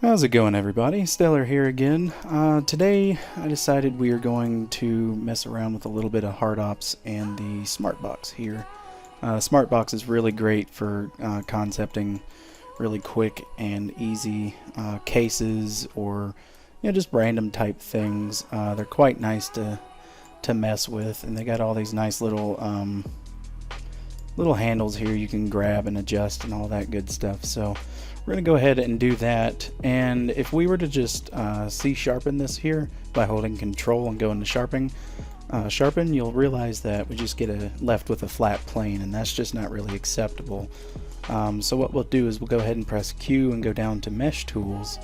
How's it going, everybody? Stellar here again. Today I decided we are going to mess around with a little bit of hard ops and the Smartbox here. Smartbox is really great for concepting really quick and easy cases or just random type things. They're quite nice to mess with, and they got all these nice little handles here you can grab and adjust and all that good stuff. So we're going to go ahead and do that, and if we were to just sharpen this here by holding control and go into sharpen, you'll realize that we just get left with a flat plane, and that's just not really acceptable. So what we'll do is we'll go ahead and press Q and go down to mesh tools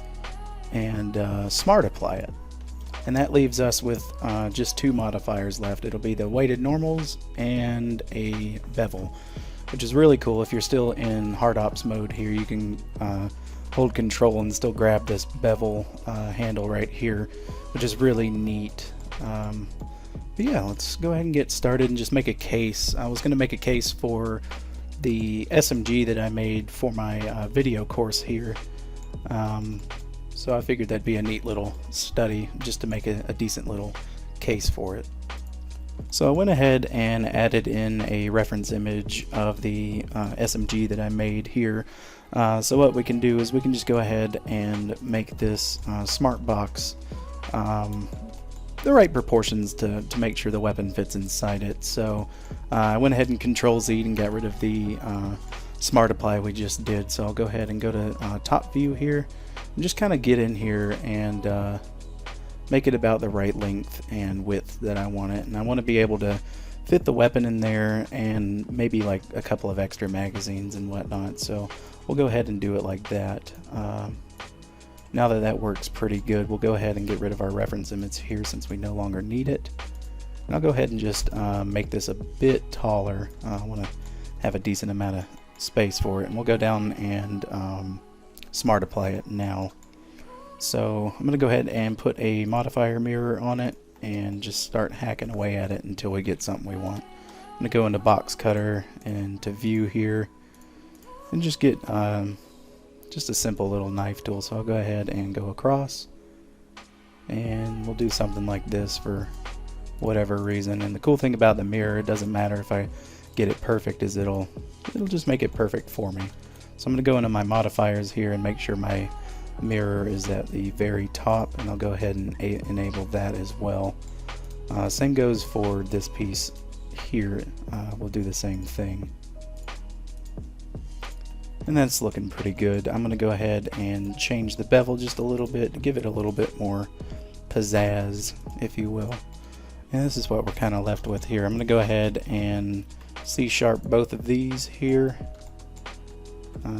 and smart apply it, and that leaves us with just two modifiers left. It'll be the weighted normals and a bevel, which is really cool. If you're still in hard ops mode here, you can hold control and still grab this bevel handle right here, which is really neat. But yeah, let's go ahead and get started and just make a case. I was going to make a case for the SMG that I made for my video course here. So I figured that'd be a neat little study just to make a decent little case for it. So I went ahead and added in a reference image of the SMG that I made here. So what we can do is we can just go ahead and make this Smartbox the right proportions to make sure the weapon fits inside it. So I went ahead and Control Z and got rid of the Smart Apply we just did. So I'll go ahead and go to top view here and just kind of get in here and make it about the right length and width that I want it. And I want to be able to fit the weapon in there and maybe like a couple of extra magazines and whatnot. So we'll go ahead and do it like that. Now that works pretty good, we'll go ahead and get rid of our reference image here since we no longer need it. And I'll go ahead and just make this a bit taller. I want to have a decent amount of space for it, and we'll go down and smart apply it now. So I'm going to go ahead and put a modifier mirror on it and just start hacking away at it until we get something we want. I'm going to go into box cutter and to view here and just get just a simple little knife tool. So I'll go ahead and go across, and we'll do something like this for whatever reason. And the cool thing about the mirror, it doesn't matter if I get it perfect, is it'll just make it perfect for me. So I'm going to go into my modifiers here and make sure my mirror is at the very top, and I'll go ahead and enable that as well. Same goes for this piece here. We'll do the same thing, and that's looking pretty good. I'm going to go ahead and change the bevel just a little bit to give it a little bit more pizzazz, if you will. And this is what we're kind of left with here. I'm going to go ahead and C# both of these here.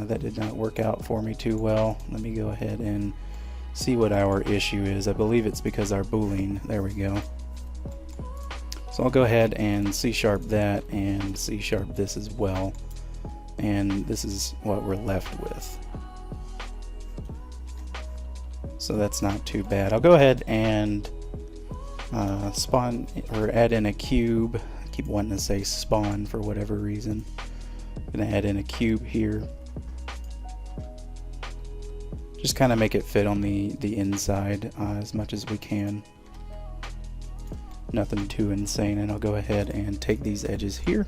That did not work out for me too well. Let me go ahead and see what our issue is. I believe it's because our boolean, there we go. So I'll go ahead and C# that and C# this as well. And this is what we're left with. So that's not too bad. I'll go ahead and spawn or add in a cube. I keep wanting to say spawn for whatever reason. I'm going to add in a cube here. Just kind of make it fit on the inside as much as we can. Nothing too insane. And I'll go ahead and take these edges here.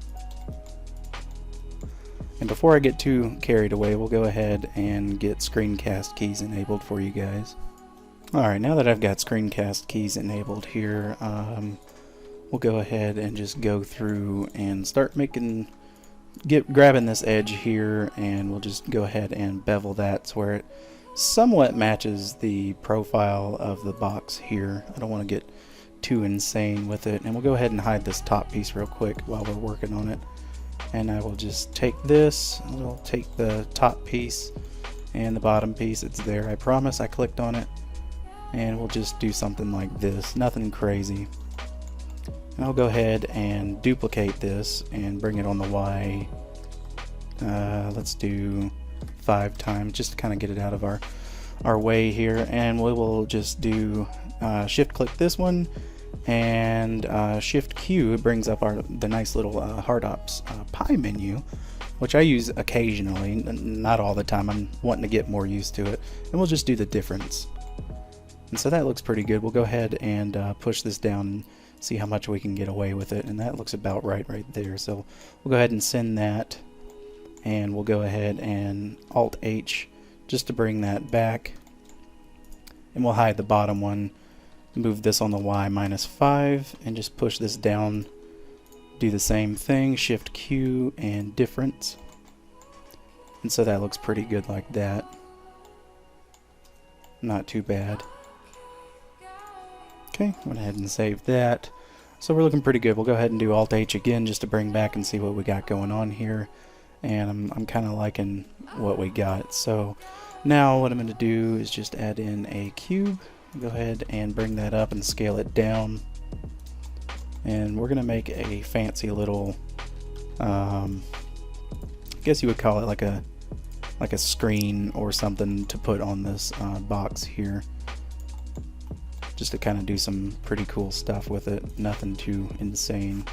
And before I get too carried away, we'll go ahead and get screencast keys enabled for you guys. Alright, now that I've got screencast keys enabled here, we'll go ahead and just go through and start grabbing this edge here, and we'll just go ahead and bevel that so where it somewhat matches the profile of the box here. I don't want to get too insane with it, and we'll go ahead and hide this top piece real quick while we're working on it. And I will just take this, I'll take the top piece and the bottom piece, it's there, I promise. I clicked on it, and we'll just do something like this, nothing crazy. And I'll go ahead and duplicate this and bring it on the Y. Let's do 5 times just to kind of get it out of our way here, and we will just do shift click this one and shift Q. It brings up the nice little hard ops pie menu which I use occasionally, not all the time. I'm wanting to get more used to it, and we'll just do the difference. And so that looks pretty good. We'll go ahead and push this down and see how much we can get away with it, and that looks about right there. So we'll go ahead and send that, and we'll go ahead and Alt H just to bring that back, and we'll hide the bottom one, move this on the Y -5, and just push this down. Do the same thing, Shift Q and difference, and so that looks pretty good like that. Not too bad. Okay, went ahead and saved that. So we're looking pretty good. We'll go ahead and do Alt H again just to bring back and see what we got going on here. And I'm kind of liking what we got. So now what I'm going to do is just add in a cube. Go ahead and bring that up and scale it down. And we're going to make a fancy little, I guess you would call it like a screen or something to put on this box here, just to kind of do some pretty cool stuff with it. Nothing too insane.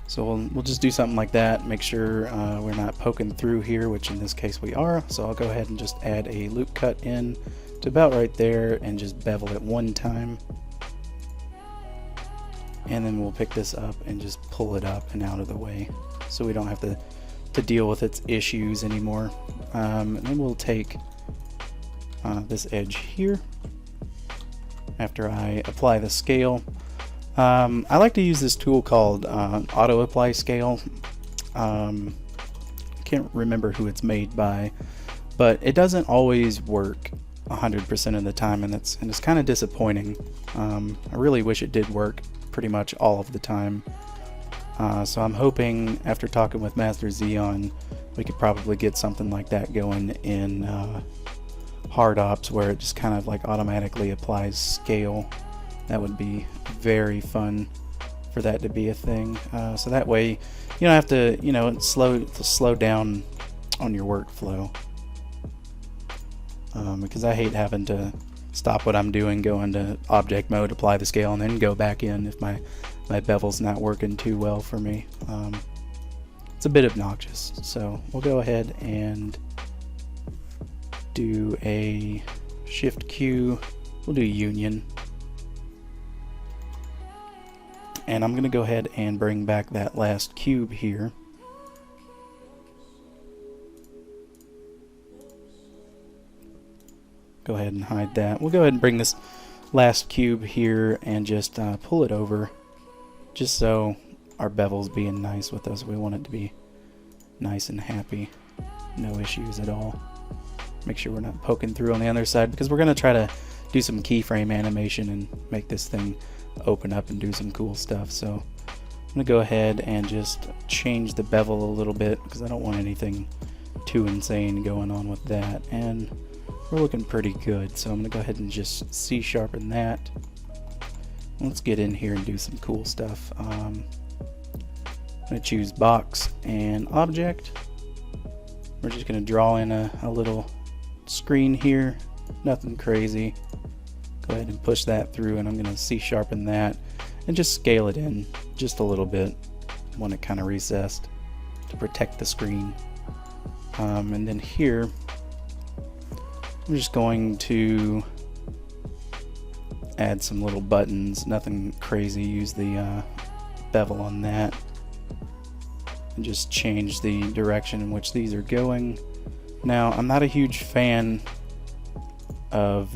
So we'll just do something like that. Make sure we're not poking through here, which in this case we are. So I'll go ahead and just add a loop cut in to about right there and just bevel it one time. And then we'll pick this up and just pull it up and out of the way so we don't have to deal with its issues anymore. And then we'll take this edge here after I apply the scale. I like to use this tool called Auto Apply Scale. I can't remember who it's made by, but it doesn't always work 100% of the time, and it's kind of disappointing. I really wish it did work pretty much all of the time. So I'm hoping after talking with Master Xeon we could probably get something like that going in hard ops, where it just kind of like automatically applies scale. That would be very fun for that to be a thing. So that way you don't have to, you know, slow down on your workflow. Because I hate having to stop what I'm doing, go into object mode, apply the scale, and then go back in if my bevel's not working too well for me. It's a bit obnoxious. So we'll go ahead and do a Shift Q. We'll do union. And I'm going to go ahead and bring back that last cube here. Go ahead and hide that. We'll go ahead and bring this last cube here and just pull it over, just so our bevel's being nice with us. We want it to be nice and happy, no issues at all. Make sure we're not poking through on the other side, because we're going to try to do some keyframe animation and make this thing open up and do some cool stuff. So I'm going to go ahead and just change the bevel a little bit, because I don't want anything too insane going on with that. And we're looking pretty good, so I'm going to go ahead and just C-sharpen that. Let's get in here and do some cool stuff. I'm going to choose box and object. We're just going to draw in a little screen here, nothing crazy. Go ahead and push that through, and I'm going to C-sharpen that and just scale it in just a little bit. I want it kind of recessed to protect the screen. And then here I'm just going to add some little buttons, nothing crazy. Use the bevel on that and just change the direction in which these are going. Now, I'm not a huge fan of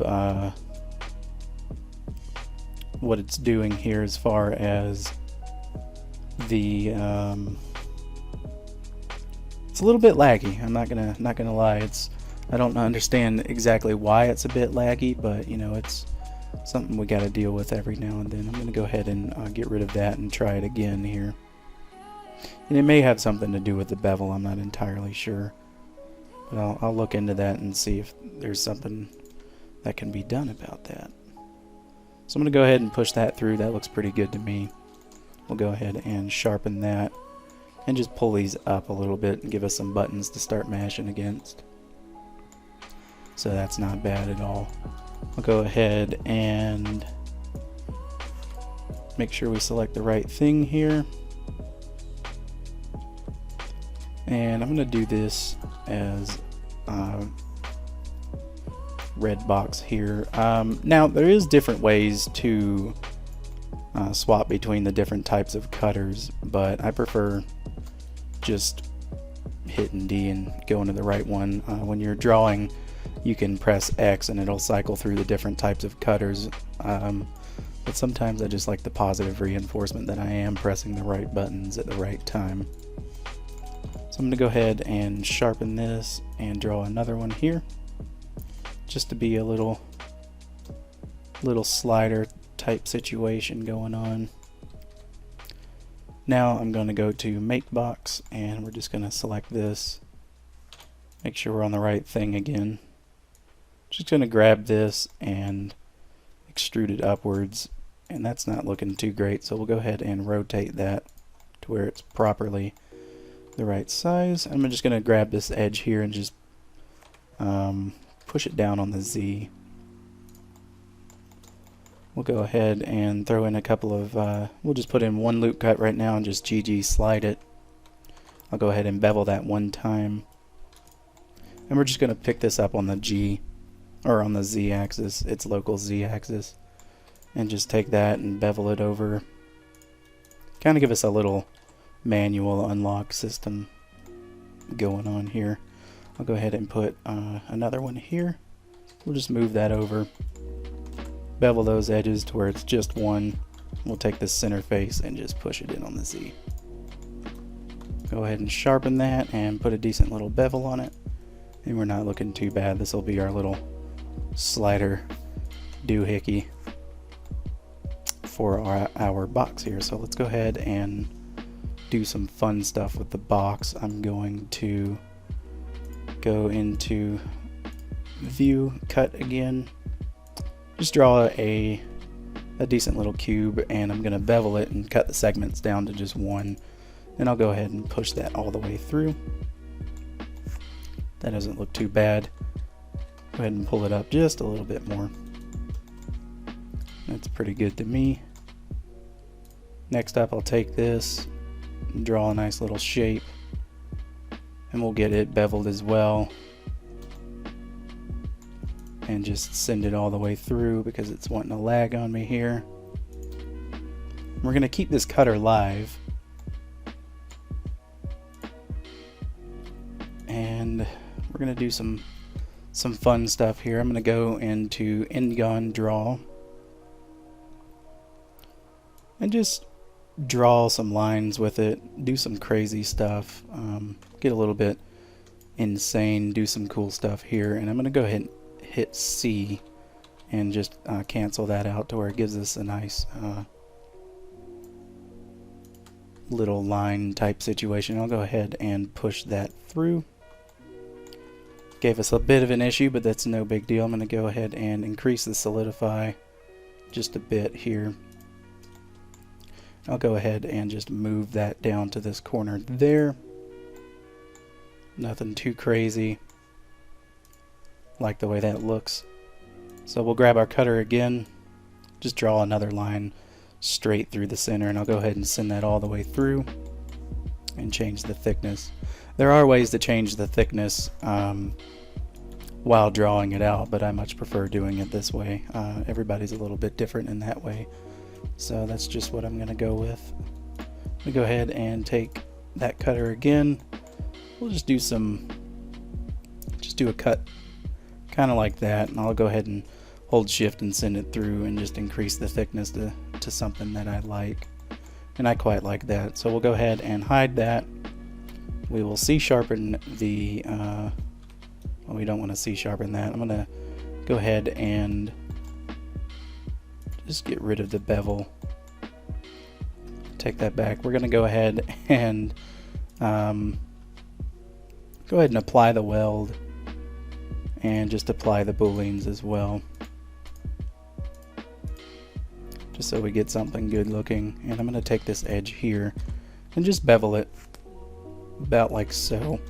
what it's doing here as far as the it's a little bit laggy. I'm not gonna lie. I don't understand exactly why it's a bit laggy, but you know, it's something we got to deal with every now and then. I'm going to go ahead and get rid of that and try it again here. And it may have something to do with the bevel, I'm not entirely sure. But I'll look into that and see if there's something that can be done about that. So I'm going to go ahead and push that through. That looks pretty good to me. We'll go ahead and sharpen that and just pull these up a little bit and give us some buttons to start mashing against. So that's not bad at all. I'll go ahead and make sure we select the right thing here. And I'm going to do this as red box here. Now there is different ways to swap between the different types of cutters, but I prefer just hitting D and going to the right one. When you're drawing, you can press X and it'll cycle through the different types of cutters, but sometimes I just like the positive reinforcement that I am pressing the right buttons at the right time. So I'm going to go ahead and sharpen this and draw another one here, just to be a little slider type situation going on. Now I'm going to go to Make Box, and we're just going to select this, make sure we're on the right thing again. Just going to grab this and extrude it upwards, and that's not looking too great, so we'll go ahead and rotate that to where it's properly the right size. I'm just going to grab this edge here and just push it down on the Z. We'll go ahead and throw in a couple of, we'll just put in one loop cut right now and just GG slide it. I'll go ahead and bevel that one time. And we're just going to pick this up on the G, or on the Z axis, its local Z axis. And just take that and bevel it over. Kind of give us a little manual unlock system going on here. I'll go ahead and put another one here. We'll just move that over. Bevel those edges to where it's just one. We'll take the center face and just push it in on the Z. Go ahead and sharpen that and put a decent little bevel on it. And we're not looking too bad. This will be our little slider doohickey for our box here. So let's go ahead and do some fun stuff with the box. I'm going to go into View, Cut again. Just draw a decent little cube, and I'm going to bevel it and cut the segments down to just one. And I'll go ahead and push that all the way through. That doesn't look too bad. Go ahead and pull it up just a little bit more. That's pretty good to me. Next up, I'll take this and draw a nice little shape, and we'll get it beveled as well. And just send it all the way through because it's wanting to lag on me here. We're going to keep this cutter live. And we're going to do some fun stuff here. I'm going to go into Endgone Draw. And just draw some lines with it. Do some crazy stuff. Get a little bit insane. Do some cool stuff here. And I'm going to go ahead and hit C and just cancel that out to where it gives us a nice little line type situation. I'll go ahead and push that through. Gave us a bit of an issue, but that's no big deal. I'm going to go ahead and increase the solidify just a bit here. I'll go ahead and just move that down to this corner there. Nothing too crazy. Like the way that looks. So we'll grab our cutter again, just draw another line straight through the center, and I'll go ahead and send that all the way through and change the thickness. There are ways to change the thickness while drawing it out, but I much prefer doing it this way. Everybody's a little bit different in that way, so that's just what I'm going to go with. We go ahead and take that cutter again. We'll just do a cut kind of like that, and I'll go ahead and hold shift and send it through and just increase the thickness to something that I like, and I quite like that. So we'll go ahead and hide that. We will C-sharpen the well, we don't want to C-sharpen that. I'm gonna go ahead and just get rid of the bevel, take that back. We're gonna go ahead and apply the weld and just apply the booleans as well, just so we get something good looking. And I'm going to take this edge here and just bevel it about like so.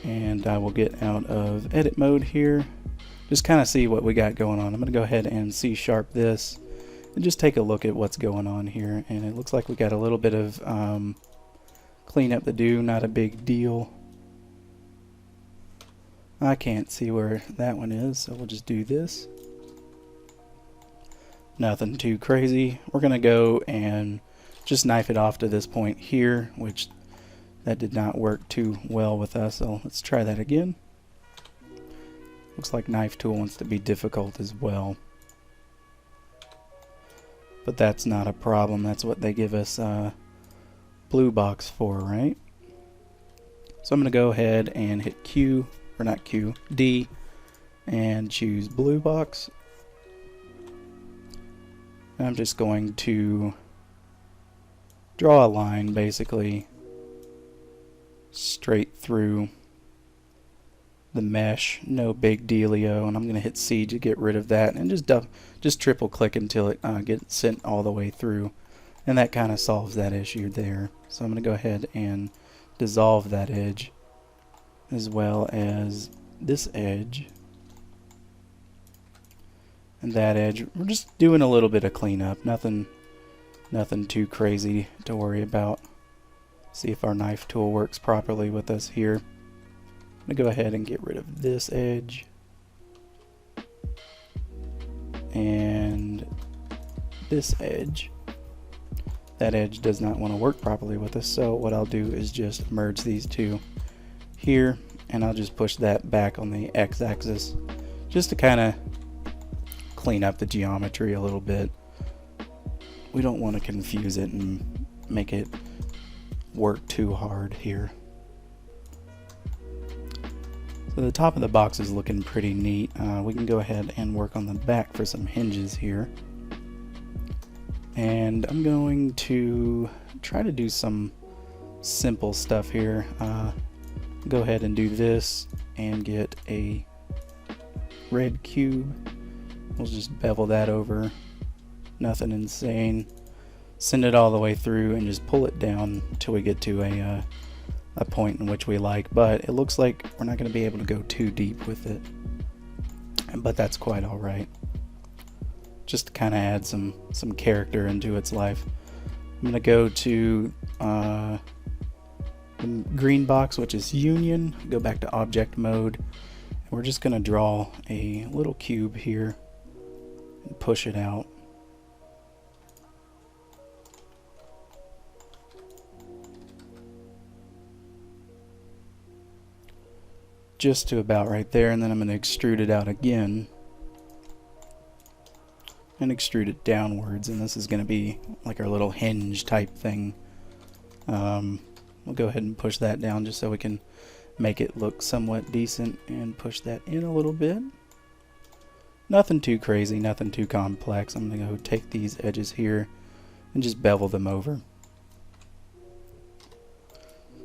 And I will get out of edit mode here, just kind of see what we got going on. I'm going to go ahead and C-sharp this and just take a look at what's going on here. And it looks like we got a little bit of cleanup to do, not a big deal. I can't see where that one is, so we'll just do this. Nothing too crazy. We're gonna go and just knife it off to this point here, which that did not work too well with us, so let's try that again. Looks like knife tool wants to be difficult as well, but that's not a problem. That's what they give us blue box for, right? So I'm gonna go ahead and hit Q, or not Q, D, and choose blue box. And I'm just going to draw a line basically straight through the mesh, no big dealio, and I'm going to hit C to get rid of that, and just triple click until it gets sent all the way through, and that kind of solves that issue there. So I'm going to go ahead and dissolve that edge as well as this edge and that edge. We're just doing a little bit of cleanup, nothing too crazy to worry about. See if our knife tool works properly with us here. I'm gonna go ahead and get rid of this edge and this edge. That edge does not want to work properly with us, so what I'll do is just merge these two here, and I'll just push that back on the x-axis just to kind of clean up the geometry a little bit. We don't want to confuse it and make it work too hard here. So the top of the box is looking pretty neat. We can go ahead and work on the back for some hinges here. And I'm going to try to do some simple stuff here. Go ahead and do this and get a red cube. We'll just bevel that over. Nothing insane. Send it all the way through and just pull it down until we get to a point in which we like, but it looks like we're not going to be able to go too deep with it, but that's quite all right. Just to kind of add some character into its life. I'm going to go to the green box, which is union, go back to object mode, and we're just going to draw a little cube here and push it out. Just to about right there, and then I'm going to extrude it out again and extrude it downwards, and this is going to be like our little hinge type thing. We'll go ahead and push that down just so we can make it look somewhat decent, and push that in a little bit. Nothing too crazy, nothing too complex. I'm going to go take these edges here and just bevel them over.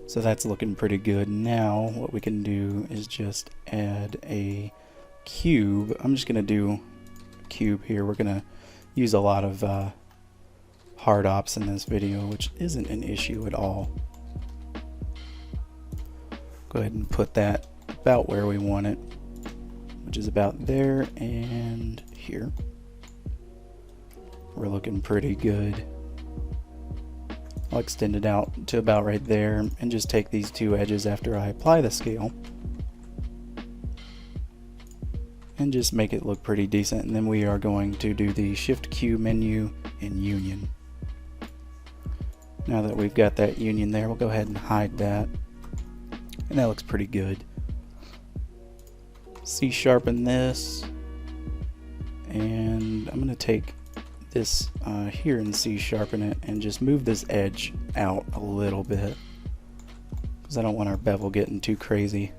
So that's looking pretty good. Now what we can do is just add a cube. I'm just going to do a cube here. We're going to use a lot of hard ops in this video, which isn't an issue at all. Go ahead and put that about where we want it, which is about there and here. We're looking pretty good. I'll extend it out to about right there and just take these two edges after I apply the scale and just make it look pretty decent. And then we are going to do the Shift Q menu in union. Now that we've got that union there, we'll go ahead and hide that, and that looks pretty good. C-sharpen this, and I'm going to take this here and C-sharpen it and just move this edge out a little bit because I don't want our bevel getting too crazy.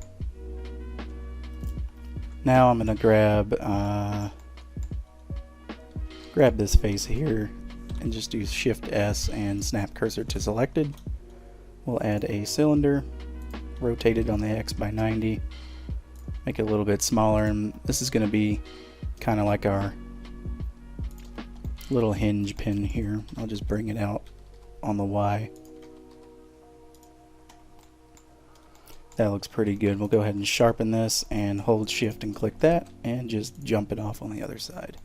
Now I'm going to grab this face here and just do Shift S and snap cursor to selected. We'll add a cylinder, rotate it on the X by 90, make it a little bit smaller, and this is going to be kind of like our little hinge pin here. I'll just bring it out on the Y. That looks pretty good. We'll go ahead and sharpen this and hold Shift and click that and just jump it off on the other side.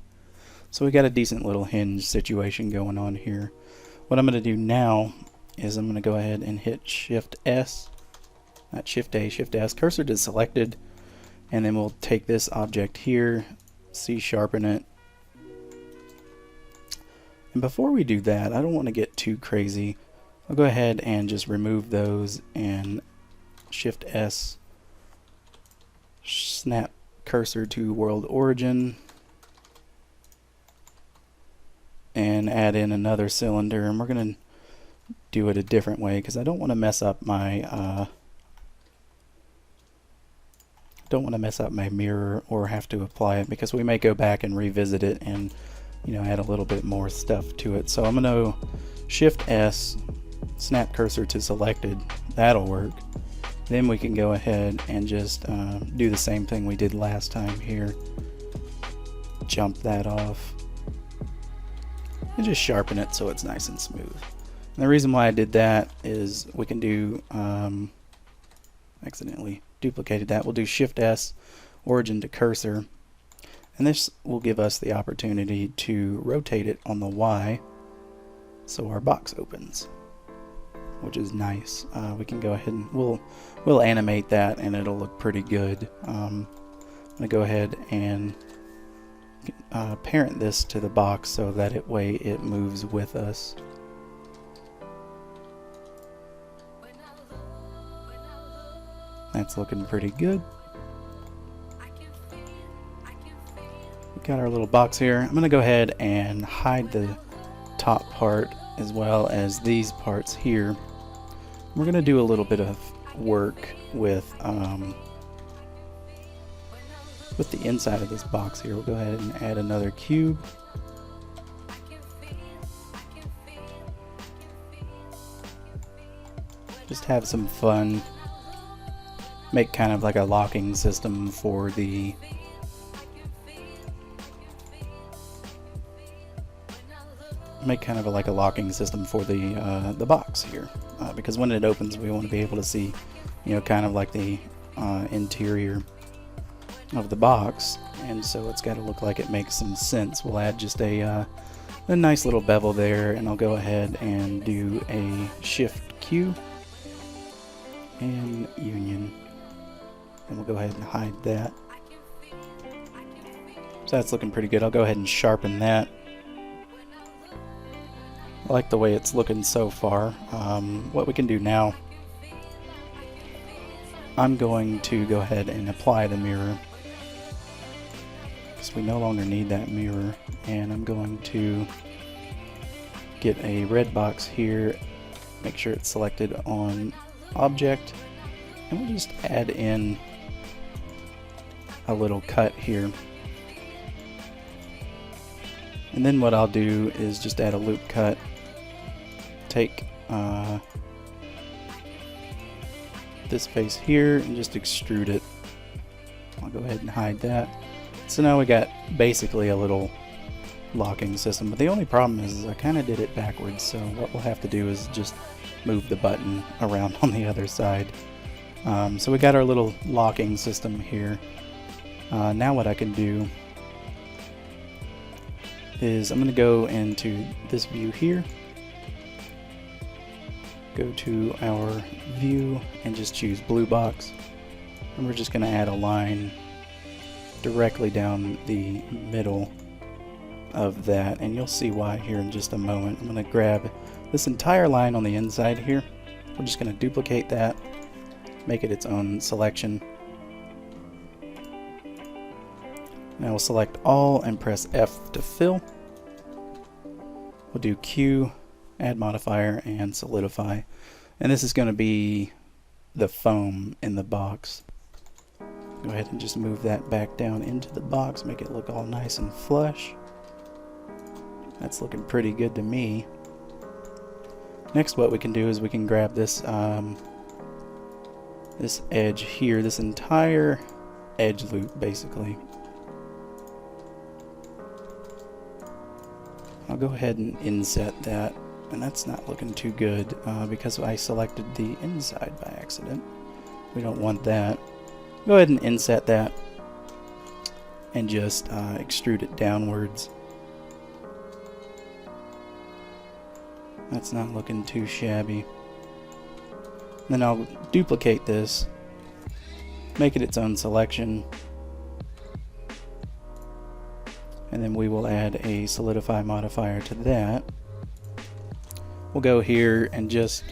So we got a decent little hinge situation going on here. What I'm going to do now is I'm going to go ahead and hit Shift S, not Shift A, Shift S, cursor to selected, and then we'll take this object here, C-sharpen it. And before we do that, I don't want to get too crazy. I'll go ahead and just remove those and Shift S, snap cursor to world origin, and add in another cylinder, and we're going to do it a different way because I don't want to mess up my mirror or have to apply it, because we may go back and revisit it and, you know, add a little bit more stuff to it. So I'm going to Shift S, snap cursor to selected. That'll work. Then we can go ahead and just do the same thing we did last time here. Jump that off and just sharpen it so it's nice and smooth. And the reason why I did that is we can do accidentally duplicated that. We'll do Shift S, origin to cursor, and this will give us the opportunity to rotate it on the Y so our box opens, which is nice. We can go ahead and we'll animate that and it'll look pretty good. I'm gonna go ahead and parent this to the box so that it moves with us. That's looking pretty good. We got our little box here. I'm gonna go ahead and hide the top part as well as these parts here. We're gonna do a little bit of work with the inside of this box here. We'll go ahead and add another cube. Just have some fun. Make kind of like a locking system for the the box here, because when it opens we want to be able to see, you know, kind of like the interior of the box, and so it's got to look like it makes some sense. We'll add just a nice little bevel there, and I'll go ahead and do a Shift Q and union, and we'll go ahead and hide that. So that's looking pretty good. I'll go ahead and sharpen that. I like the way it's looking so far. What we can do now, I'm going to go ahead and apply the mirror, because we no longer need that mirror, and I'm going to get a red box here, make sure it's selected on object, and we'll just add in a little cut here. And then what I'll do is just add a loop cut, take this face here and just extrude it. I'll go ahead and hide that. So now we got basically a little locking system, but the only problem is I kind of did it backwards, so what we'll have to do is just move the button around on the other side. So we got our little locking system here. Now what I can do is I'm going to go into this view here, go to our view and just choose blue box, and we're just going to add a line directly down the middle of that, and you'll see why here in just a moment. I'm going to grab this entire line on the inside here. We're just going to duplicate that, make it its own selection. Now we'll select all and press F to fill. We'll do Q, add modifier, and solidify. And this is going to be the foam in the box. Go ahead and just move that back down into the box, make it look all nice and flush. That's looking pretty good to me. Next, what we can do is we can grab this this edge here, this entire edge loop basically. I'll go ahead and inset that, and that's not looking too good because I selected the inside by accident. We don't want that. Go ahead and inset that and just extrude it downwards. That's not looking too shabby. Then I'll duplicate this, make it its own selection, and then we will add a solidify modifier to that. We'll go here and just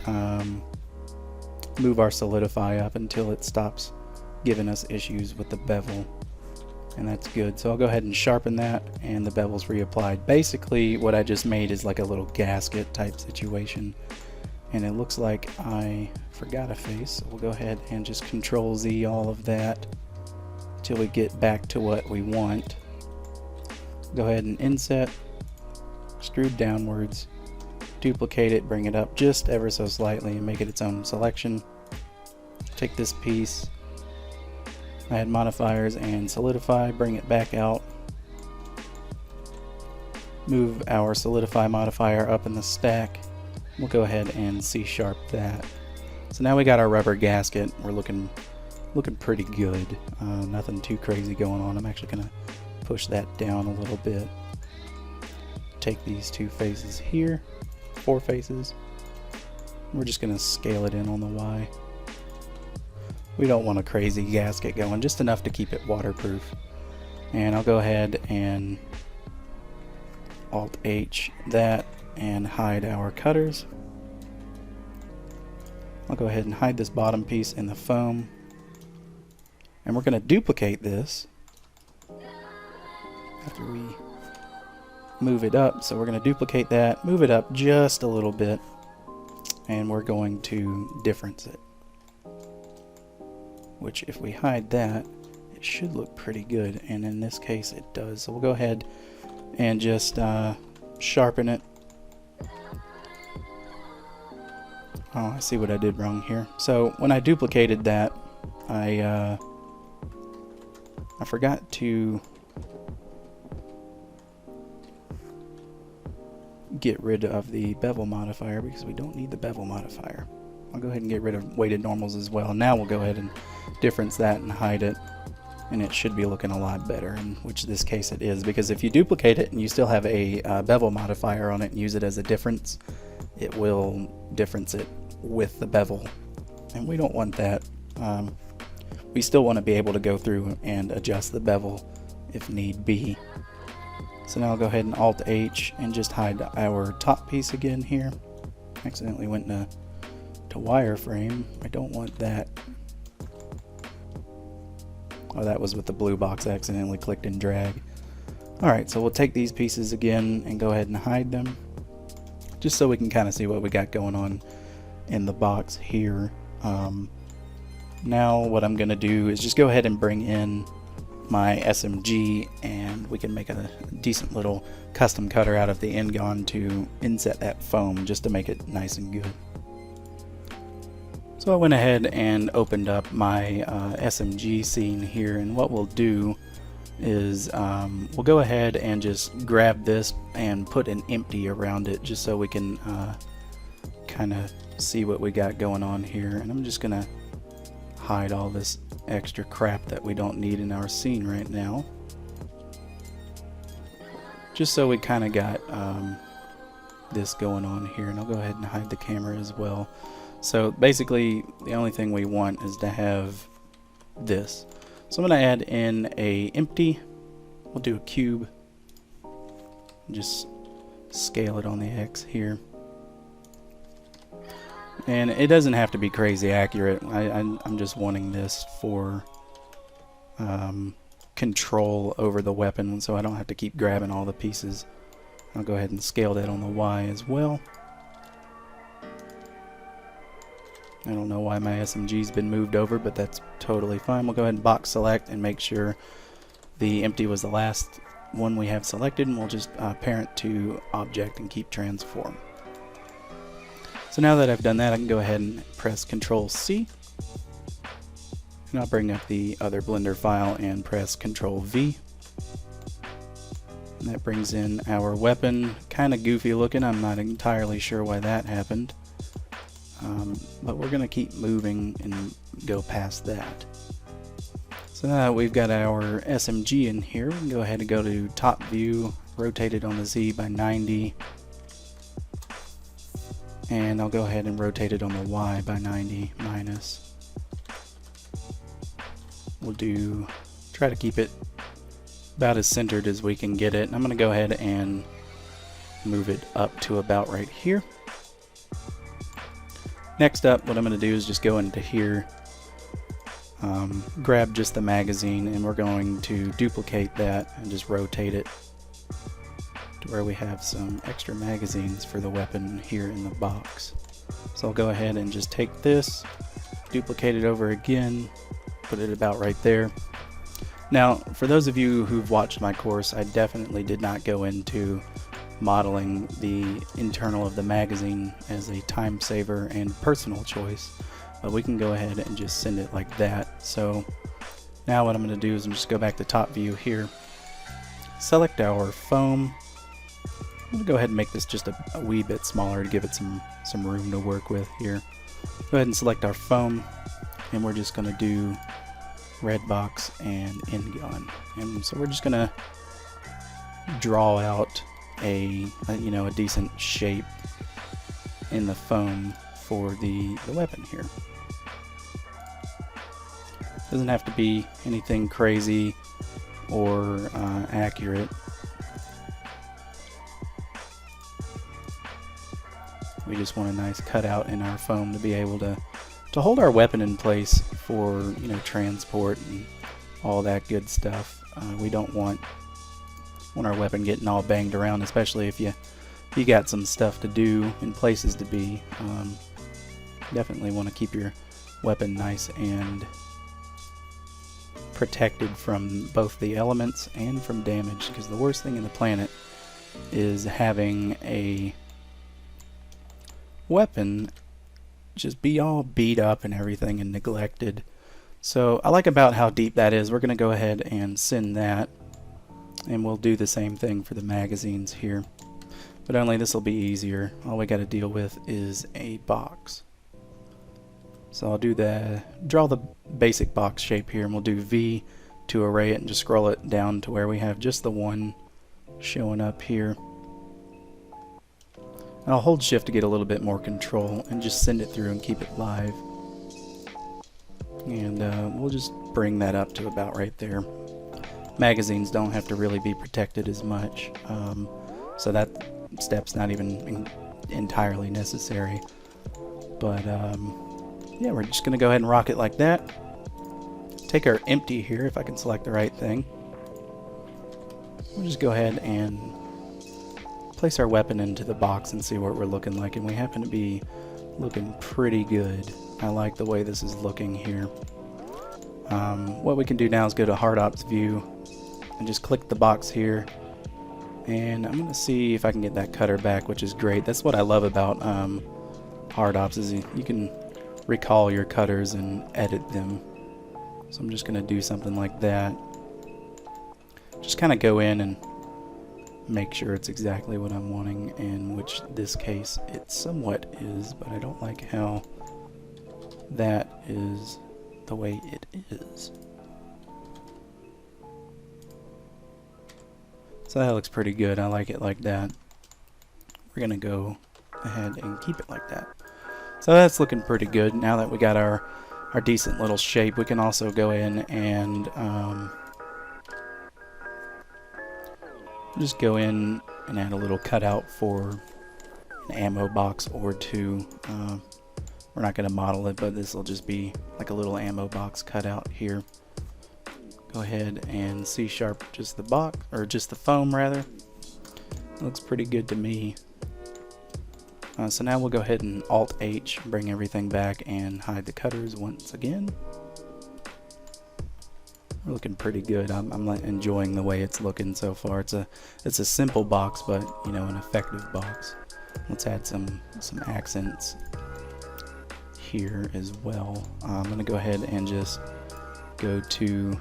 move our solidify up until it stops giving us issues with the bevel, and that's good. So I'll go ahead and sharpen that, and the bevel's reapplied. Basically what I just made is like a little gasket type situation, and it looks like I forgot a face, so we'll go ahead and just Control Z all of that till we get back to what we want. Go ahead and inset, extrude downwards, duplicate it, bring it up just ever so slightly and make it its own selection. Take this piece, add modifiers and solidify, bring it back out, move our solidify modifier up in the stack. We'll go ahead and C# that. So now we got our rubber gasket. We're looking pretty good. Nothing too crazy going on. I'm actually gonna push that down a little bit. Take these two faces here, 4 faces. We're just gonna scale it in on the Y. We don't want a crazy gasket going, just enough to keep it waterproof. And I'll go ahead and Alt H that and hide our cutters. I'll go ahead and hide this bottom piece in the foam, and we're going to duplicate this after we move it up. So we're going to duplicate that, move it up just a little bit, and we're going to difference it, which if we hide that, it should look pretty good, and in this case it does. So we'll go ahead and just sharpen it. Oh, I see what I did wrong here. So when I duplicated that, I forgot to get rid of the bevel modifier because we don't need the bevel modifier. I'll go ahead and get rid of weighted normals as well. Now we'll go ahead and difference that and hide it, and it should be looking a lot better, in which this case it is, because if you duplicate it and you still have a bevel modifier on it and use it as a difference, it will difference it with the bevel, and we don't want that. We still want to be able to go through and adjust the bevel if need be. So now I'll go ahead and Alt H and just hide our top piece again here. Accidentally went to wireframe. I don't want that. Oh, that was with the blue box. I accidentally clicked and drag. Alright, so we'll take these pieces again and go ahead and hide them, just so we can kind of see what we got going on in the box here. Now what I'm going to do is just go ahead and bring in my SMG, and we can make a decent little custom cutter out of the N-gon to inset that foam just to make it nice and good. So I went ahead and opened up my SMG scene here, and what we'll do is we'll go ahead and just grab this and put an empty around it just so we can kind of see what we got going on here. And I'm just gonna hide all this extra crap that we don't need in our scene right now, just so we kind of got this going on here. And I'll go ahead and hide the camera as well. So basically the only thing we want is to have this. So I'm going to add in a empty. We'll do a cube, just scale it on the X here. And it doesn't have to be crazy accurate. I'm just wanting this for control over the weapon, so I don't have to keep grabbing all the pieces. I'll go ahead and scale that on the Y as well. I don't know why my SMG's been moved over, but that's totally fine. We'll go ahead and box select and make sure the empty was the last one we have selected, and we'll just parent to object and keep transform. So now that I've done that, I can go ahead and press Control C, and I'll bring up the other Blender file and press Control V. And that brings in our weapon. Kind of goofy looking. I'm not entirely sure why that happened. But we're going to keep moving and go past that. So now that we've got our SMG in here, we can go ahead and go to top view, rotate it on the Z by 90. and I'll go ahead and rotate it on the Y by 90 minus. We'll try to keep it about as centered as we can get it. And I'm going to go ahead and move it up to about right here. Next up, what I'm going to do is just go into here, grab just the magazine, and we're going to duplicate that and just rotate it to where we have some extra magazines for the weapon here in the box. So I'll go ahead and just take this, duplicate it over again, put it about right there. Now, for those of you who've watched my course, I definitely did not go into modeling the internal of the magazine as a time saver and personal choice, but we can go ahead and just send it like that. So now what I'm going to do is I'm just go back to top view here, select our foam. I'm going to go ahead and make this just a wee bit smaller to give it some room to work with here. Go ahead and select our foam, and we're just going to do red box and end gun. And so we're just going to draw out a decent shape in the foam for the weapon here. Doesn't have to be anything crazy or accurate. We just want a nice cutout in our foam to be able to hold our weapon in place for transport and all that good stuff. We don't want our weapon getting all banged around, especially if you got some stuff to do and places to be. Definitely want to keep your weapon nice and protected from both the elements and from damage, because the worst thing in the planet is having a weapon just be all beat up and everything and neglected. So I like about how deep that is. We're going to go ahead and send that, and we'll do the same thing for the magazines here, but only this will be easier. All we got to deal with is a box. So I'll draw the basic box shape here, and we'll do V to array it and just scroll it down to where we have just the one showing up here. And I'll hold shift to get a little bit more control and just send it through and keep it live. And we'll just bring that up to about right there. Magazines don't have to really be protected as much, so that step's not even entirely necessary. But yeah, we're just going to go ahead and rock it like that. Take our empty here, if I can select the right thing. We'll just go ahead and place our weapon into the box and see what we're looking like, and we happen to be looking pretty good. I like the way this is looking here. What we can do now is go to hard ops view and just click the box here, and I'm going to see if I can get that cutter back, which is great. That's what I love about hard ops, is you can recall your cutters and edit them. So I'm just going to do something like that. Just kind of go in and make sure it's exactly what I'm wanting, in which this case it somewhat is, but I don't like how that is the way it is. So that looks pretty good. I like it like that. We're gonna go ahead and keep it like that. So that's looking pretty good. Now that we got our decent little shape, we can also go in and just go in and add a little cutout for an ammo box or two. We're not going to model it, but this will just be like a little ammo box cutout here. Go ahead and C# just the box, or just the foam rather. Looks pretty good to me. So now we'll go ahead and Alt H, bring everything back and hide the cutters once again. We're looking pretty good. I'm enjoying the way it's looking so far. It's a simple box, but an effective box. Let's add some accents here as well. I'm going to go ahead and just go to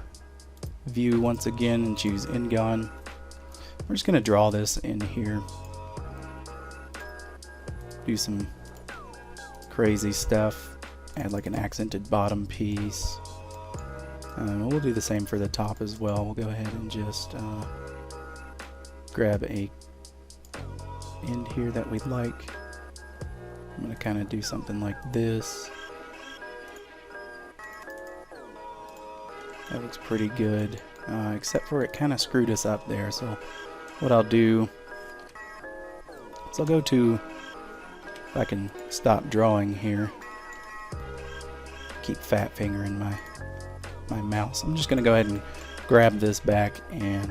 view once again and choose Ingon. We're just going to draw this in here. Do some crazy stuff. Add like an accented bottom piece. We'll do the same for the top as well. We'll go ahead and just grab a end here that we'd like. I'm going to kind of do something like this. That looks pretty good, except for it kind of screwed us up there. So what I'll do is I'll go to, if I can stop drawing here, keep fat fingering my mouse. I'm just going to go ahead and grab this back and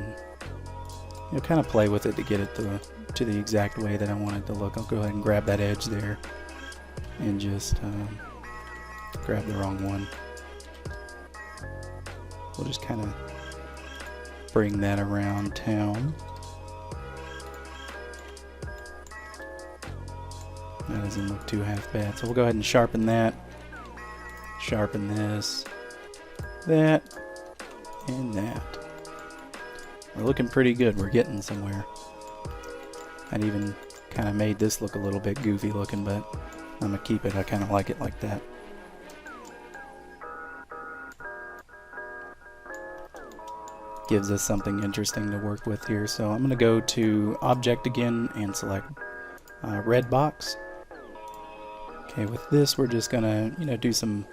kind of play with it to get it to the exact way that I want it to look. I'll go ahead and grab that edge there and just grab the wrong one. We'll just kind of bring that around town. That doesn't look too half bad. So we'll go ahead and sharpen that. Sharpen this, that, and that. We're looking pretty good. We're getting somewhere. I'd even kind of made this look a little bit goofy looking, but I'm going to keep it. I kind of like it like that. Gives us something interesting to work with here. So I'm going to go to Object again and select Red Box. Okay, with this we're just going to do some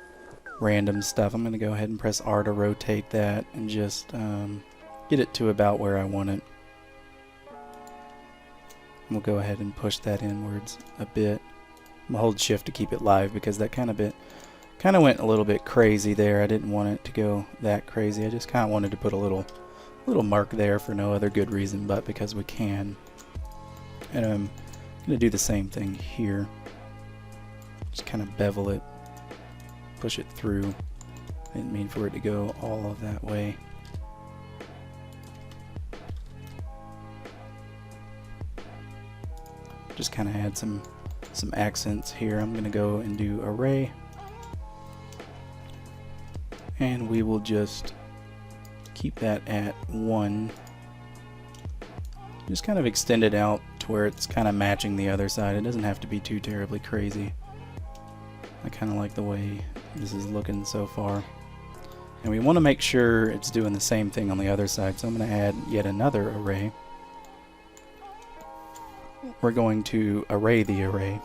random stuff. I'm going to go ahead and press R to rotate that and just get it to about where I want it. We'll go ahead and push that inwards a bit. I'm going to hold shift to keep it live because that kind of went a little bit crazy there. I didn't want it to go that crazy. I just kind of wanted to put a little mark there for no other good reason but because we can. And I'm going to do the same thing here. Just kind of bevel it, push it through. I didn't mean for it to go all of that way. Just kind of add some accents here. I'm going to go and do array. And we will just keep that at 1. Just kind of extend it out to where it's kind of matching the other side. It doesn't have to be too terribly crazy. I kind of like the way this is looking so far. And we want to make sure it's doing the same thing on the other side. So I'm going to add yet another array. We're going to array the array.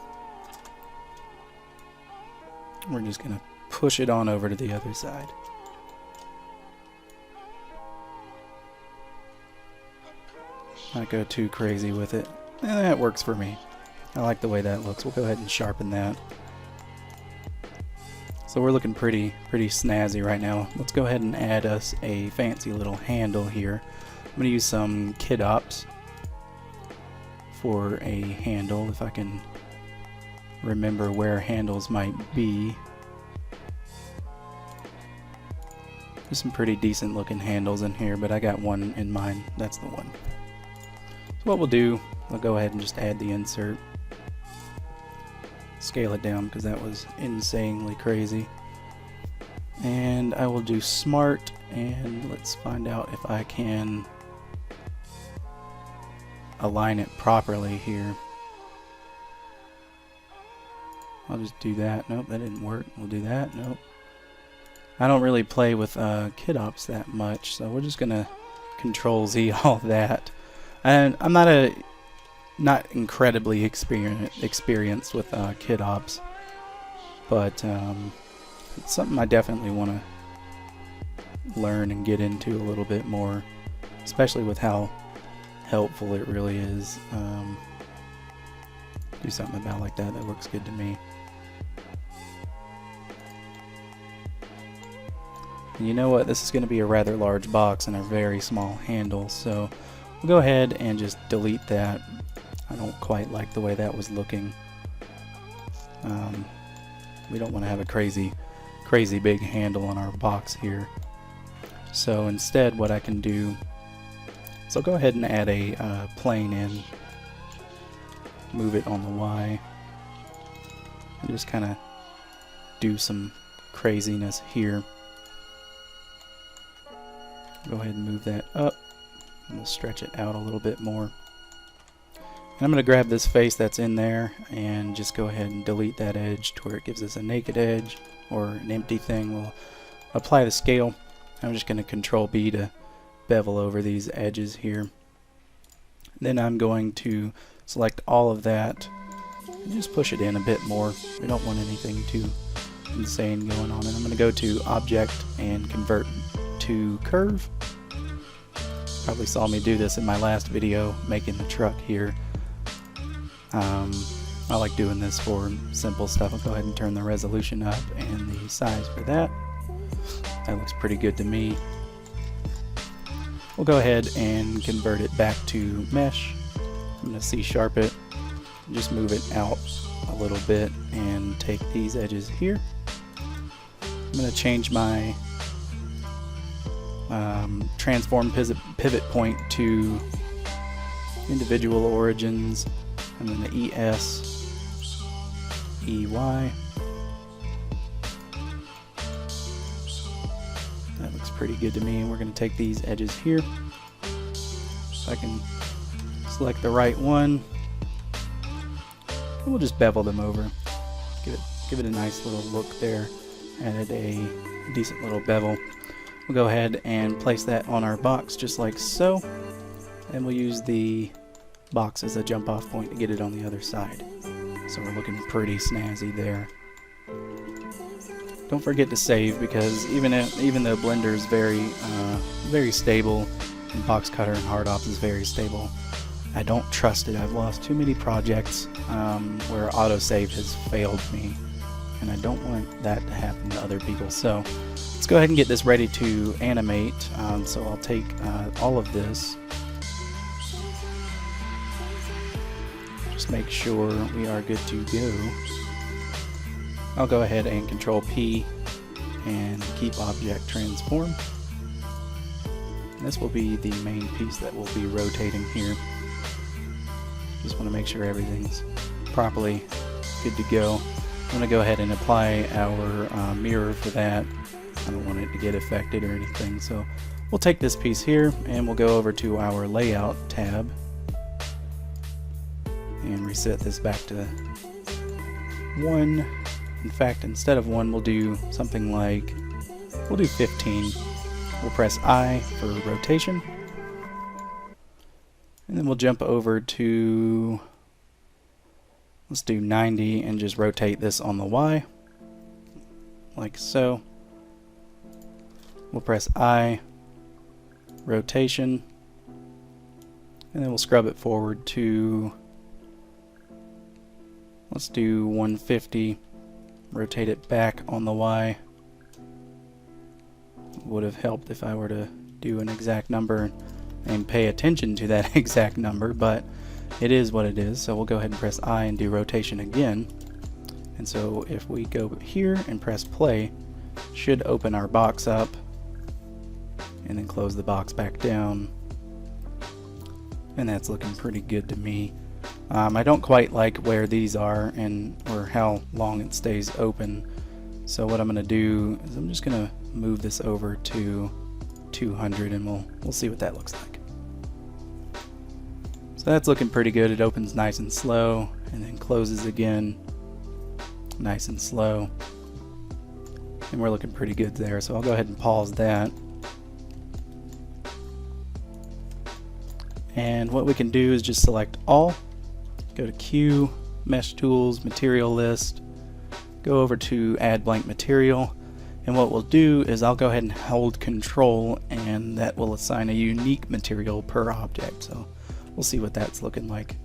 We're just going to push it on over to the other side. Not go too crazy with it. That works for me. I like the way that looks. We'll go ahead and sharpen that. So we're looking pretty snazzy right now. Let's go ahead and add us a fancy little handle here. I'm going to use some cutouts for a handle, if I can remember where handles might be. There's some pretty decent looking handles in here, but I got one in mind. That's the one. So what we'll do, I'll go ahead and just add the insert. Scale it down because that was insanely crazy. And I will do smart, and let's find out if I can align it properly here. I'll just do that. Nope, that didn't work. We'll do that. Nope. I don't really play with cutouts that much, so we're just gonna Control Z all that. And I'm not incredibly experienced with cutouts, but it's something I definitely want to learn and get into a little bit more, especially with how helpful it really is. Do something about like that. That looks good to me. And you know what? This is going to be a rather large box and a very small handle, so we'll go ahead and just delete that. I don't quite like the way that was looking. We don't want to have a crazy big handle on our box here. So instead, what I can do is I'll go ahead and add a plane in, move it on the Y, and just kind of do some craziness here. Go ahead and move that up, and we'll stretch it out a little bit more. And I'm going to grab this face that's in there and just go ahead and delete that edge to where it gives us a naked edge or an empty thing. We'll apply the scale. I'm just going to Control B to bevel over these edges here. Then I'm going to select all of that and just push it in a bit more. We don't want anything too insane going on. And I'm going to go to Object and Convert to Curve. Probably saw me do this in my last video making the truck here. I like doing this for simple stuff. I'll go ahead and turn the resolution up and the size for that. That looks pretty good to me. We'll go ahead and convert it back to mesh. I'm going to C# it, just move it out a little bit and take these edges here. I'm going to change my transform pivot point to individual origins. I'm going to ES, EY. That looks pretty good to me. And we're going to take these edges here. So I can select the right one. And we'll just bevel them over. Give it a nice little look there. Added a decent little bevel. We'll go ahead and place that on our box just like so. And we'll use the box as a jump off point to get it on the other side. So we're looking pretty snazzy there. Don't forget to save, because even though Blender is very stable, and Box Cutter and Hard Off is very stable, I don't trust it. I've lost too many projects where autosave has failed me, and I don't want that to happen to other people. So let's go ahead and get this ready to animate. So I'll take all of this. Just make sure we are good to go. I'll go ahead and Control P and keep Object Transform. And this will be the main piece that will be rotating here. Just want to make sure everything's properly good to go. I'm going to go ahead and apply our mirror for that. I don't want it to get affected or anything. So we'll take this piece here and we'll go over to our Layout tab and reset this back to 1. In fact, instead of 1, we'll do something like, we'll do 15. We'll press I for rotation. And then we'll jump over to, let's do 90 and just rotate this on the Y, like so. We'll press I, rotation, and then we'll scrub it forward to, let's do 150, rotate it back on the Y. Would have helped if I were to do an exact number and pay attention to that exact number, but it is what it is. So we'll go ahead and press I and do rotation again. And so if we go here and press play, should open our box up and then close the box back down. And that's looking pretty good to me. I don't quite like where these are or how long it stays open. So what I'm going to do is I'm just going to move this over to 200 and we'll see what that looks like. So that's looking pretty good. It opens nice and slow and then closes again nice and slow. And we're looking pretty good there. So I'll go ahead and pause that. And what we can do is just select all, go to Q, Mesh Tools, Material List, go over to Add Blank Material, and what we'll do is I'll go ahead and hold Control, and that will assign a unique material per object. So we'll see what that's looking like.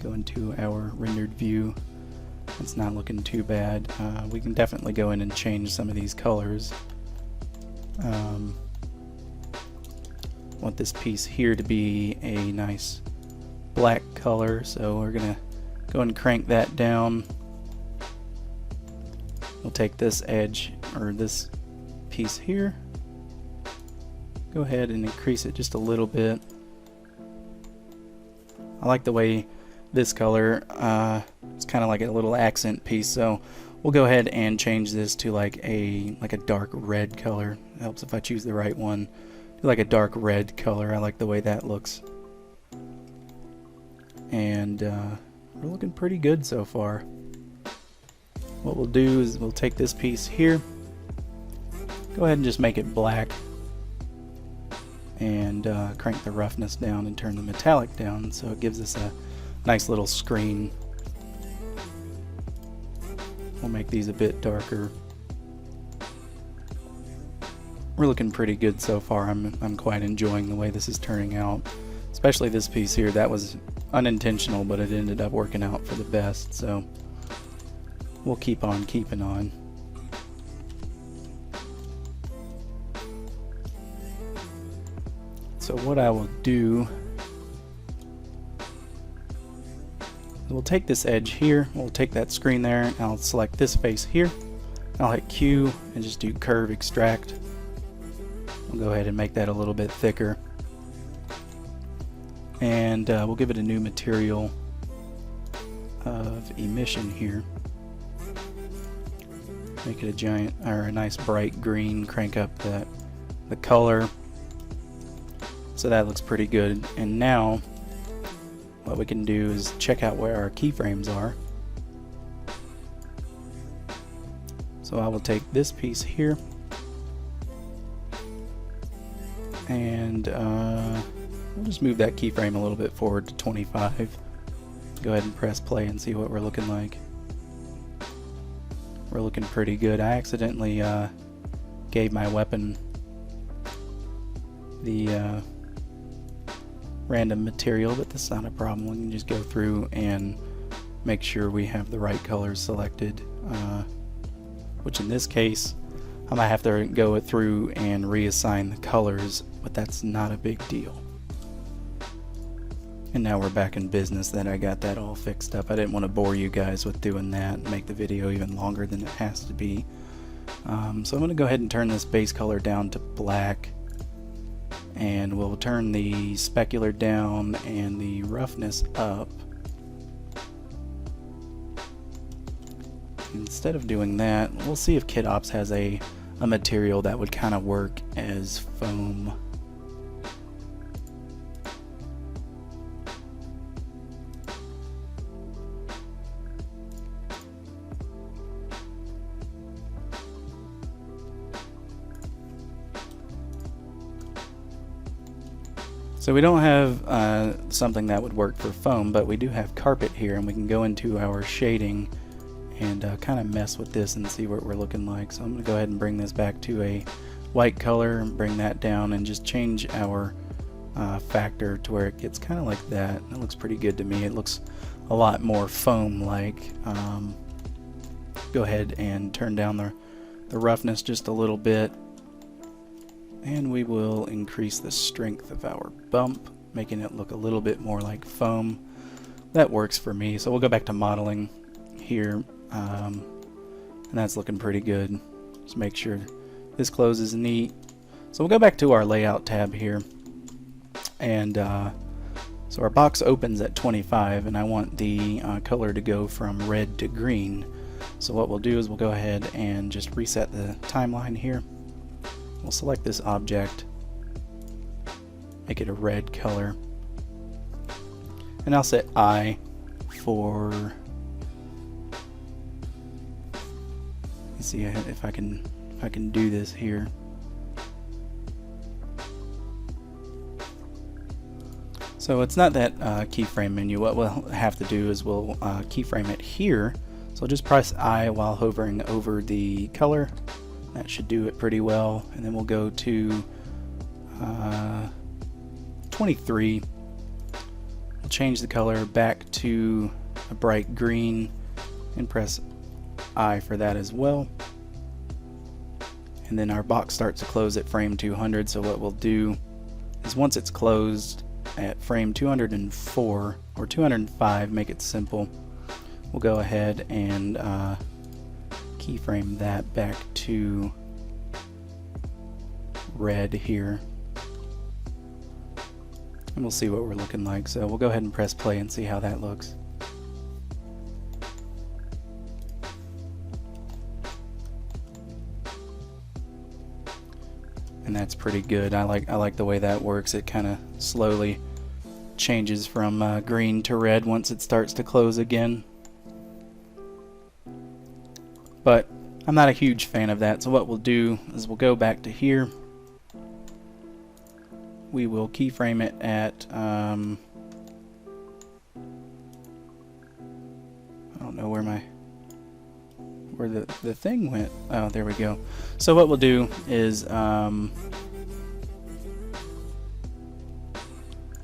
Go into our rendered view. It's not looking too bad. We can definitely go in and change some of these colors. Want this piece here to be a nice black color, so we're gonna go and crank that down. We'll take this edge, or this piece here, go ahead and increase it just a little bit. I like the way this color, it's kind of like a little accent piece, so we'll go ahead and change this to like a dark red color. It helps if I choose the right one. Do like a dark red color. I like the way that looks. And we're looking pretty good so far. What we'll do is we'll take this piece here, go ahead and just make it black, and crank the roughness down and turn the metallic down so it gives us a nice little screen. We'll make these a bit darker. We're looking pretty good so far. I'm quite enjoying the way this is turning out. Especially this piece here. That was unintentional, but it ended up working out for the best. So we'll keep on keeping on. So what I will do, we'll take this edge here, we'll take that screen there, and I'll select this face here. I'll hit Q and just do curve extract. We'll go ahead and make that a little bit thicker. And we'll give it a new material of emission here. Make it a giant, or a nice bright green, crank up the color. So that looks pretty good. And now what we can do is check out where our keyframes are. So I will take this piece here and we'll just move that keyframe a little bit forward to 25. Go ahead and press play and see what we're looking like. We're looking pretty good. I accidentally gave my weapon the random material, but that's not a problem. We can just go through and make sure we have the right colors selected, which in this case I might have to go through and reassign the colors, but that's not a big deal. And now we're back in business that I got that all fixed up. I didn't want to bore you guys with doing that and make the video even longer than it has to be. So I'm going to go ahead and turn this base color down to black, and we'll turn the specular down and the roughness up. Instead of doing that, we'll see if cutouts has a material that would kind of work as foam. So we don't have something that would work for foam, but we do have carpet here, and we can go into our shading and kind of mess with this and see what we're looking like. So I'm going to go ahead and bring this back to a white color and bring that down and just change our factor to where it gets kind of like that. That looks pretty good to me. It looks a lot more foam-like. Go ahead and turn down the roughness just a little bit. And we will increase the strength of our bump, making it look a little bit more like foam. That works for me. So we'll go back to modeling here, and that's looking pretty good. Just make sure this closes neat. So we'll go back to our layout tab here, and so our box opens at 25, and I want the color to go from red to green. So what we'll do is we'll go ahead and just reset the timeline here. We'll select this object, make it a red color, and I'll set I for, let's see if I can do this here. So it's not that keyframe menu. What we'll have to do is we'll keyframe it here. So just press I while hovering over the color. That should do it pretty well. And then we'll go to 23. We'll change the color back to a bright green and press I for that as well. And then our box starts to close at frame 200. So what we'll do is once it's closed at frame 204 or 205, make it simple, we'll go ahead and keyframe that back to red here, and we'll see what we're looking like. So we'll go ahead and press play and see how that looks. And that's pretty good. I like the way that works. It kind of slowly changes from green to red once it starts to close again. But I'm not a huge fan of that, so what we'll do is we'll go back to here. We will keyframe it at, I don't know where where the thing went. Oh, there we go. So what we'll do is go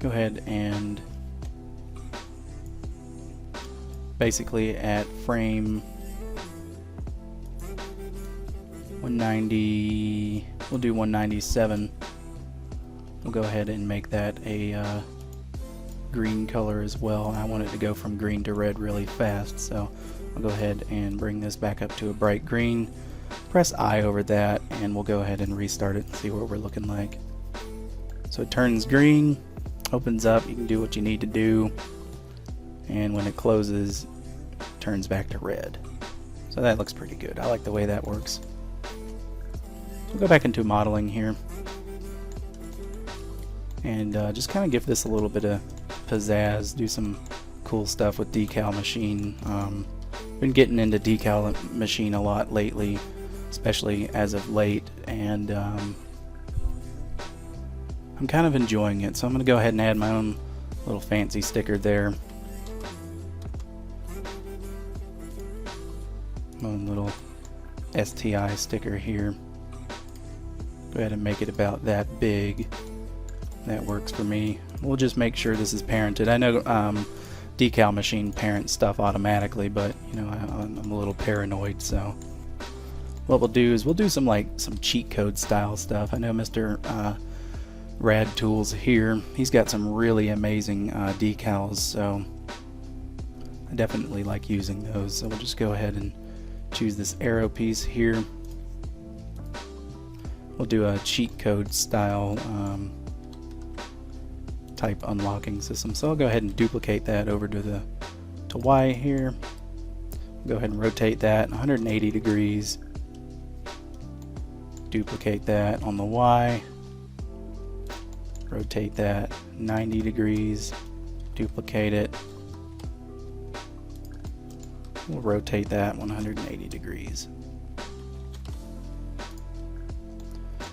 ahead and basically at frame 190, we'll do 197. We'll go ahead and make that a green color as well. I want it to go from green to red really fast, so I'll go ahead and bring this back up to a bright green. Press I over that, and we'll go ahead and restart it and see what we're looking like. So it turns green, opens up, you can do what you need to do, and when it closes, it turns back to red. So that looks pretty good. I like the way that works. We'll go back into modeling here, and just kind of give this a little bit of pizzazz, do some cool stuff with decal machine. Been getting into decal machine a lot lately, especially as of late, and I'm kind of enjoying it. So I'm going to go ahead and add my own little fancy sticker there. My own little STI sticker here. Go ahead and make it about that big. That works for me. We'll just make sure this is parented. I know decal machine parents stuff automatically, but you know, I'm a little paranoid, so what we'll do is we'll do some cheat code style stuff. I know Mr. Rad Tools here, he's got some really amazing decals, so I definitely like using those. So we'll just go ahead and choose this arrow piece here. We'll do a cheat code style type unlocking system. So I'll go ahead and duplicate that over to Y here. Go ahead and rotate that 180 degrees. Duplicate that on the Y. Rotate that 90 degrees. Duplicate it. We'll rotate that 180 degrees.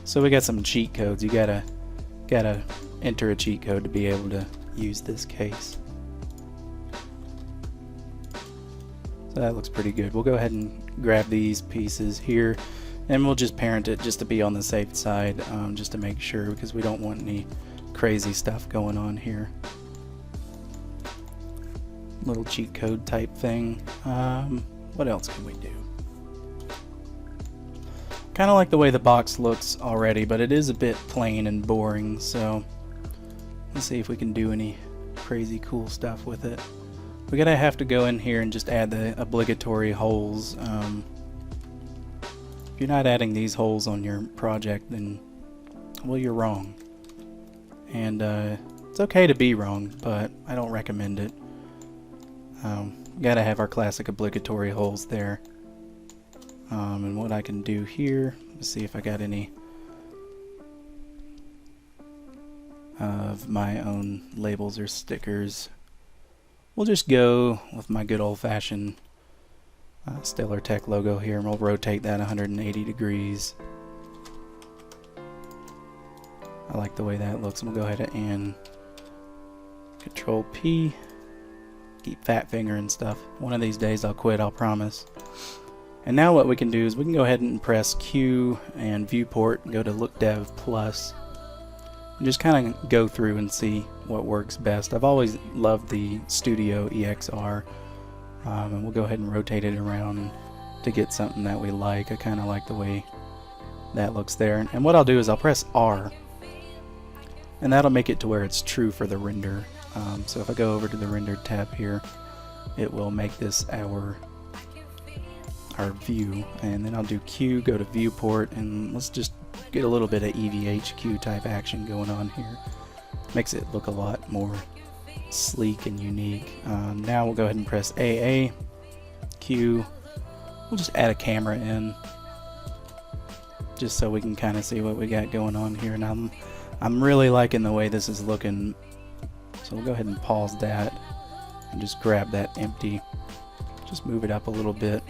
So we got some cheat codes. You gotta enter a cheat code to be able to use this case. So that looks pretty good. We'll go ahead and grab these pieces here, and we'll just parent it just to be on the safe side, just to make sure, because we don't want any crazy stuff going on here. Little cheat code type thing. What else can we do? Kind of like the way the box looks already, but it is a bit plain and boring, so let's see if we can do any crazy cool stuff with it. We're gonna have to go in here and just add the obligatory holes. If you're not adding these holes on your project, then, well, you're wrong. And it's okay to be wrong, but I don't recommend it. Gotta have our classic obligatory holes there. And what I can do here, let's see if I got any of my own labels or stickers. We'll just go with my good old-fashioned Stellar Tech logo here, and we'll rotate that 180 degrees. I like the way that looks. We'll go ahead and Control P, keep fat finger and stuff. One of these days I'll quit, I'll promise. And now what we can do is we can go ahead and press Q and viewport and go to Look Dev Plus. And just kind of go through and see what works best. I've always loved the Studio EXR, and we'll go ahead and rotate it around to get something that we like. I kind of like the way that looks there. And what I'll do is I'll press R, and that'll make it to where it's true for the render. So if I go over to the render tab here, it will make this our view, and then I'll do Q, go to viewport, and let's just get a little bit of EVHQ type action going on here. Makes it look a lot more sleek and unique. Now we'll go ahead and press AA, Q. We'll just add a camera in, just so we can kind of see what we got going on here. And I'm really liking the way this is looking, so we'll go ahead and pause that and just grab that empty, just move it up a little bit.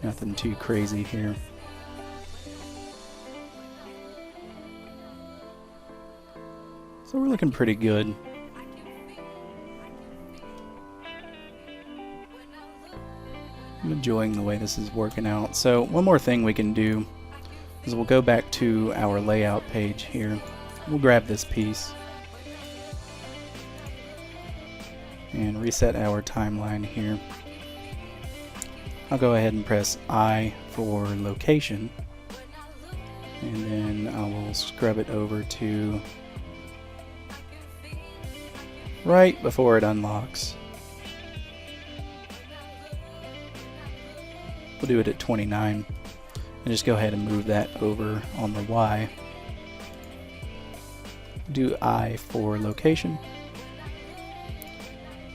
Nothing too crazy here. So we're looking pretty good. I'm gonna enjoying the way this is working out. So one more thing we can do is we'll go back to our layout page here. We'll grab this piece and reset our timeline here. I'll go ahead and press I for location, and then I will scrub it over to right before it unlocks. We'll do it at 29 and just go ahead and move that over on the Y. Do I for location,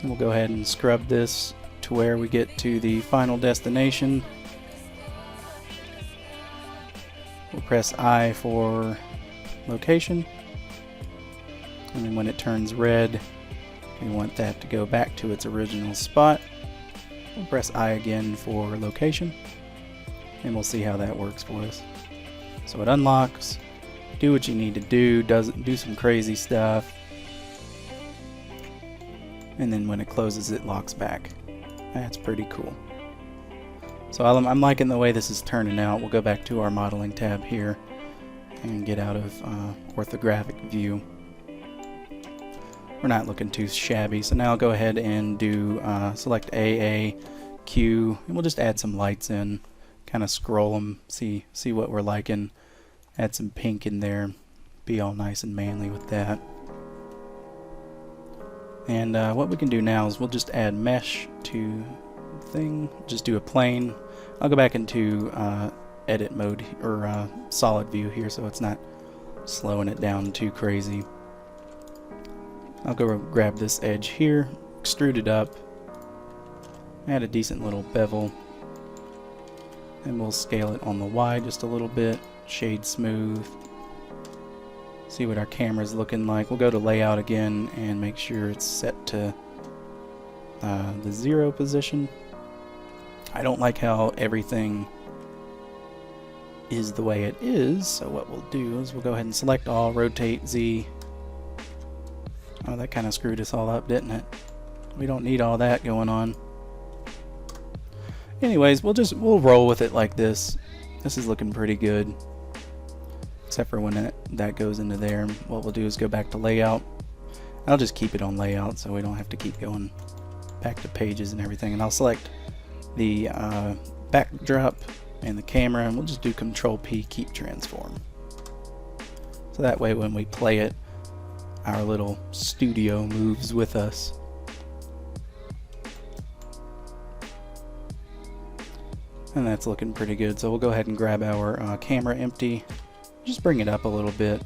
and we'll go ahead and scrub this to where we get to the final destination. We'll press I for location, and then when it turns red, we want that to go back to its original spot. We'll press I again for location, and we'll see how that works for us. So it unlocks, do what you need to do, do some crazy stuff, and then when it closes it locks back. That's pretty cool. So I'm liking the way this is turning out. We'll go back to our modeling tab here and get out of orthographic view. We're not looking too shabby, so now I'll go ahead and do select AA, Q, and we'll just add some lights in, kind of scroll them, see what we're liking, add some pink in there, be all nice and manly with that. And what we can do now is we'll just add mesh to the thing, just do a plane. I'll go back into edit mode or solid view here so it's not slowing it down too crazy. I'll go grab this edge here, extrude it up, add a decent little bevel, and we'll scale it on the Y just a little bit, shade smooth, see what our camera's looking like. We'll go to layout again and make sure it's set to the 0 position. I don't like how everything is the way it is, so what we'll do is we'll go ahead and select all, rotate Z. Oh, that kind of screwed us all up, didn't it? We don't need all that going on. Anyways, we'll roll with it like this. This is looking pretty good, except for when that goes into there. What we'll do is go back to layout. I'll just keep it on layout so we don't have to keep going back to pages and everything. And I'll select the backdrop and the camera, and we'll just do Control P, keep transform. So that way when we play it, our little studio moves with us. And that's looking pretty good. So we'll go ahead and grab our camera empty, just bring it up a little bit.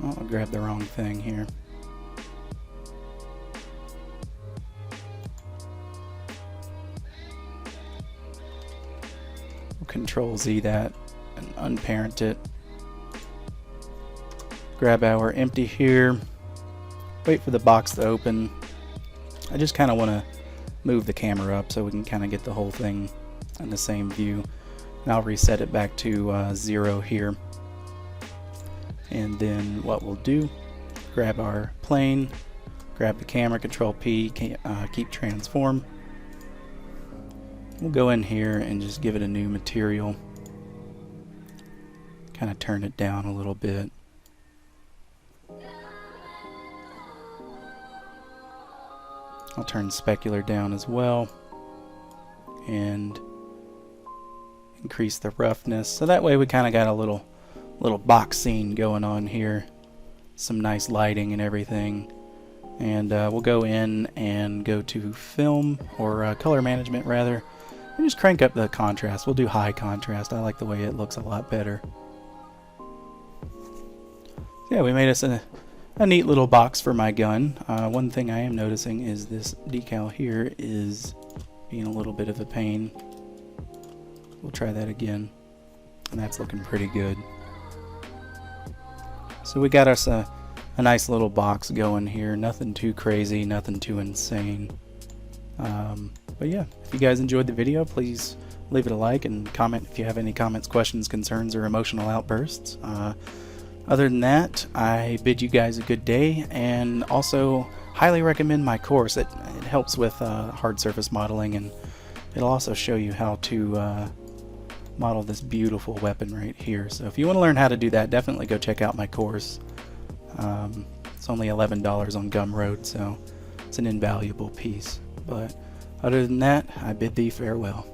Oh, I'll grab the wrong thing here. We'll Control Z that and unparent it. Grab our empty here, wait for the box to open. I just kind of want to move the camera up so we can kind of get the whole thing in the same view. And I'll reset it back to 0 here. And then what we'll do, grab our plane, grab the camera, Control P, keep transform. We'll go in here and just give it a new material. Kind of turn it down a little bit. I'll turn specular down as well and increase the roughness, so that way we kind of got a little box scene going on here, some nice lighting and everything. And we'll go in and go to film, or color management rather, and just crank up the contrast. We'll do high contrast. I like the way it looks a lot better. Yeah, we made us a neat little box for my gun. One thing I am noticing is this decal here is being a little bit of a pain. We'll try that again, and that's looking pretty good. So we got us a nice little box going here. Nothing too crazy, nothing too insane. But yeah, if you guys enjoyed the video, please leave it a like and comment if you have any comments, questions, concerns, or emotional outbursts. Other than that, I bid you guys a good day, and also highly recommend my course. It helps with hard surface modeling, and it'll also show you how to model this beautiful weapon right here. So if you want to learn how to do that, definitely go check out my course. It's only $11 on Gumroad, so it's an invaluable piece. But other than that, I bid thee farewell.